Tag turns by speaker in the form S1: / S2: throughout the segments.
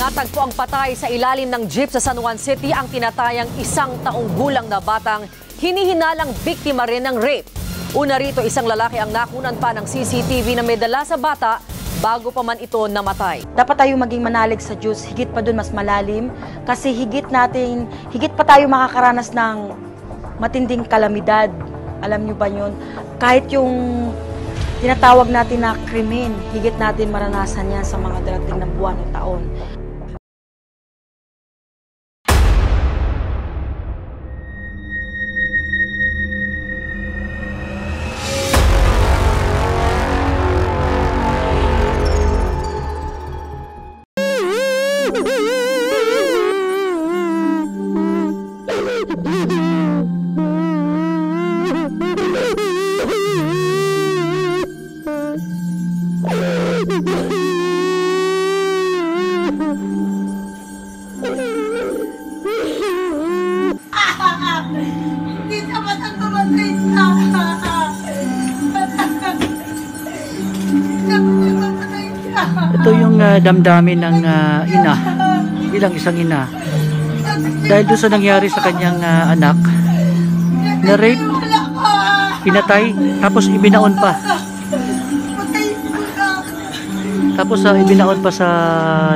S1: Natagpo ang patay sa ilalim ng jeep sa San Juan City ang tinatayang 1 taong gulang na batang hinihinalang biktima rin ng rape. Una rito, isang lalaki ang nakunan pa ng CCTV na may dala sa bata bago pa man ito namatay.
S2: Dapat tayo maging manalig sa Diyos, higit pa dun mas malalim kasi higit pa tayo makakaranas ng matinding kalamidad. Alam niyo ba yun? Kahit yung tinatawag natin na krimen, higit natin maranasan yan sa mga darating na buwan o taon.
S3: Ito yung damdamin ng ina, bilang isang ina. Dahil doon sa nangyari sa kanyang anak, na-rape, pinatay, tapos ibinaon pa. Tapos ibinaon pa sa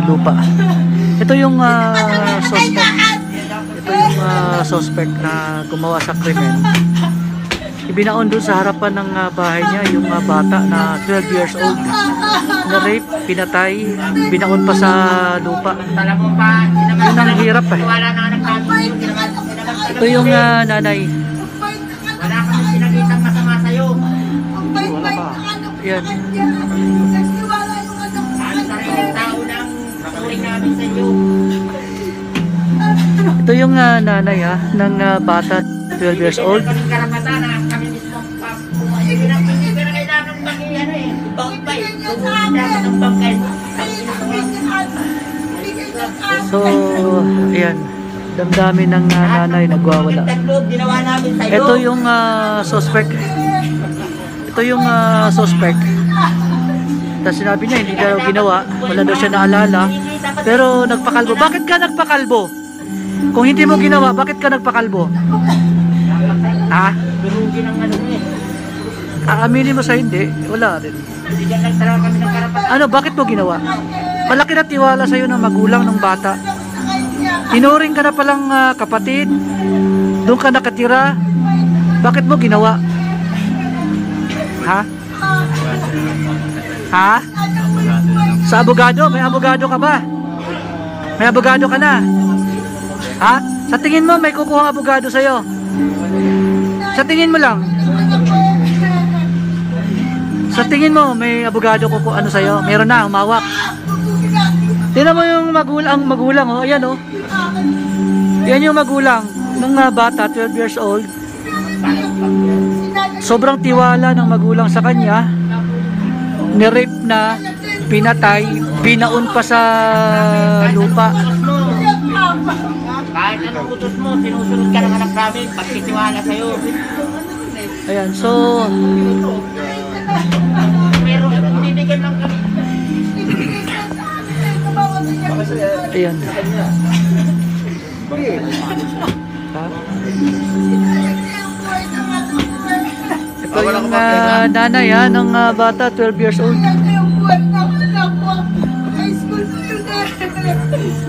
S3: lupa. Ito yung suspect. Ito yung suspect na gumawa sa krimen. Ibinaon doon sa harapan ng bahay niya yung bata na 12 years old. Na-rape, pinatay, binaon pa sa lupa. Yun ang hirap eh. Ito yung nanay.
S4: Wala kami sinagitang masama sa'yo.
S3: Yan.
S4: Sariling tao lang nakuling namin sa iyo.
S3: Ito yung nanay ng bata, 12 years old.
S4: Kaming karapatan na kami mismo pinakailangan mag-iyan eh. Bangkay. Dapat ang bangkay.
S3: So, ayan. Damdamin ng nanay nagwawala. Ito yung suspect. Ito yung suspect. Tapos sinabi niya hindi daw ginawa, wala daw siya naalala. Pero nagpakalbo. Bakit ka nagpakalbo? Kung hindi mo ginawa, bakit ka nagpakalbo? Ha?
S4: Birugi ng ano eh.
S3: Aaminin mo sa hindi, wala rin.
S4: Bigyan lang talaga kami ng karapatan.
S3: Ano, bakit mo ginawa? Malaki na tiwala sa'yo ng magulang ng bata. Tinuring ka na palang kapatid. Doon ka nakatira. Bakit mo ginawa? Ha? Ha? Sa abogado? May abogado ka ba? May abogado ka na? Ha? Sa tingin mo may kukuha ang abogado sa'yo? Sa tingin mo lang? Sa tingin mo may abogado kukuha ano sa'yo? Meron na, umawak. Tingnan mo yung magulang oh, ayan oh. Yan yung magulang ng bata, 12 years old. Sobrang tiwala ng magulang sa kanya. Ni-rape na, pinatay, binaon pa sa lupa.
S4: Kahit anong utos mo, sinusunod ka ng anak namin, pagtitiwala sa'yo.
S3: Ayan, so
S4: Pero bibigyan lang kami.
S3: ayan. Ha? Ito yung nanay ng bata, 12 years old.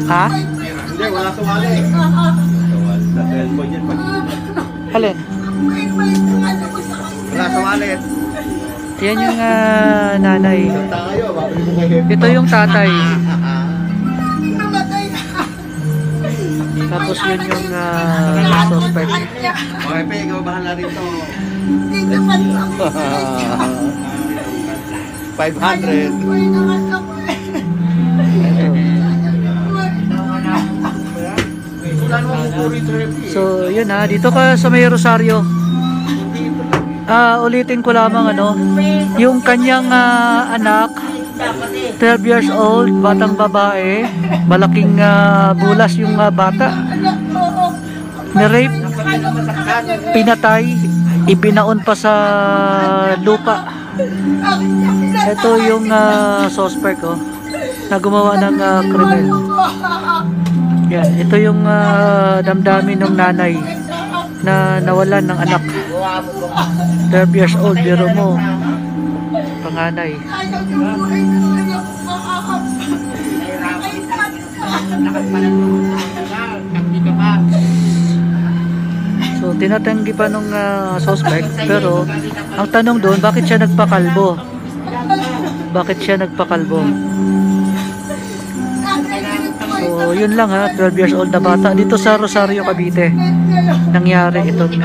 S3: Ha?
S5: Hindi, wala sumali. Sa cellphone yan.
S3: Alin?
S5: Wala sumali.
S3: Yan yung nanay.
S5: Tayo, babalik mo kayo.
S3: Ito yung tatay. Tapos yun yung suspect.
S5: Okay, pe, ikaw bahala rito. 500.
S3: So yun dito ka sa may Rosario. Ulitin ko lamang yung kanyang anak, 12 years old, batang babae, malaking bulas yung bata. Ni-rape, pinatay, ibinaon pa sa lupa. Ito yung suspect na gumawa ng krimen. Yan, ito yung damdamin ng nanay na nawalan ng anak. 12 years old, biro mo. Panganay. So, tinatanggi pa nung suspect, pero ang tanong doon, bakit siya nagpakalbo? Bakit siya nagpakalbo? So, yun lang 12 years old na bata. Dito sa Rosario, Cavite, nangyari itong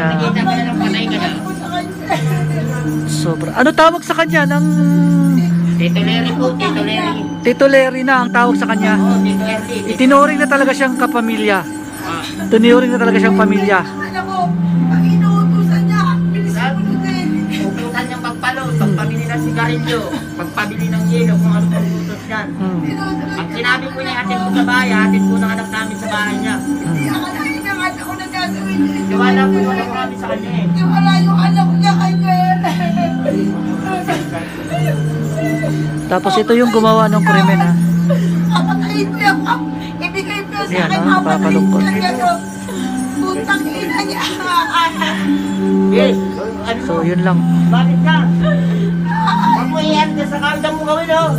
S3: sobra. Ano tawag sa kanya?
S4: Tito Larry po, Tito Larry.
S3: Tito Larry na ang tawag sa kanya. Itinuring na talaga siyang kapamilya. Tinuring na talaga siyang pamilya.
S4: Utusan niyang magpalo, pagpabili ng sigarilyo, pagpabili ng yelo, kung ano pang utos yan. Pag sinabi po niya, hatid po sa bahay, hatid po ng anak namin sa bahay niya. Tiwala po yung anak namin sa kanya eh.
S3: Tapos ito yung gumawa ng krimen Yan pakalungkot.
S4: Yes.
S3: So yun lang.
S4: Bakit ka? Huwag mo iyan ka sa kalda mo gawin oh.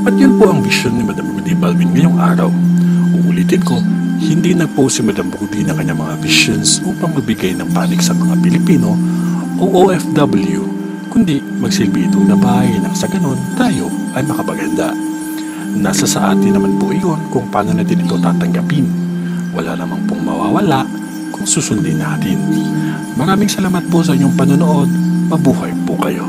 S6: At yun po ang vision ni Madam Rudy Balvin ngayong araw. Uulitin ko, hindi nag-post si Madam Rudy ng kanyang mga visions upang magbigay ng panik sa mga Pilipino o OFW, kundi magsilbi itong nabahay nang sa ganon tayo ay makapaganda. Nasa sa atin naman po iyon kung paano natin ito tatanggapin. Wala namang pong mawawala kung susundin natin. Maraming salamat po sa inyong panonood. Mabuhay po kayo.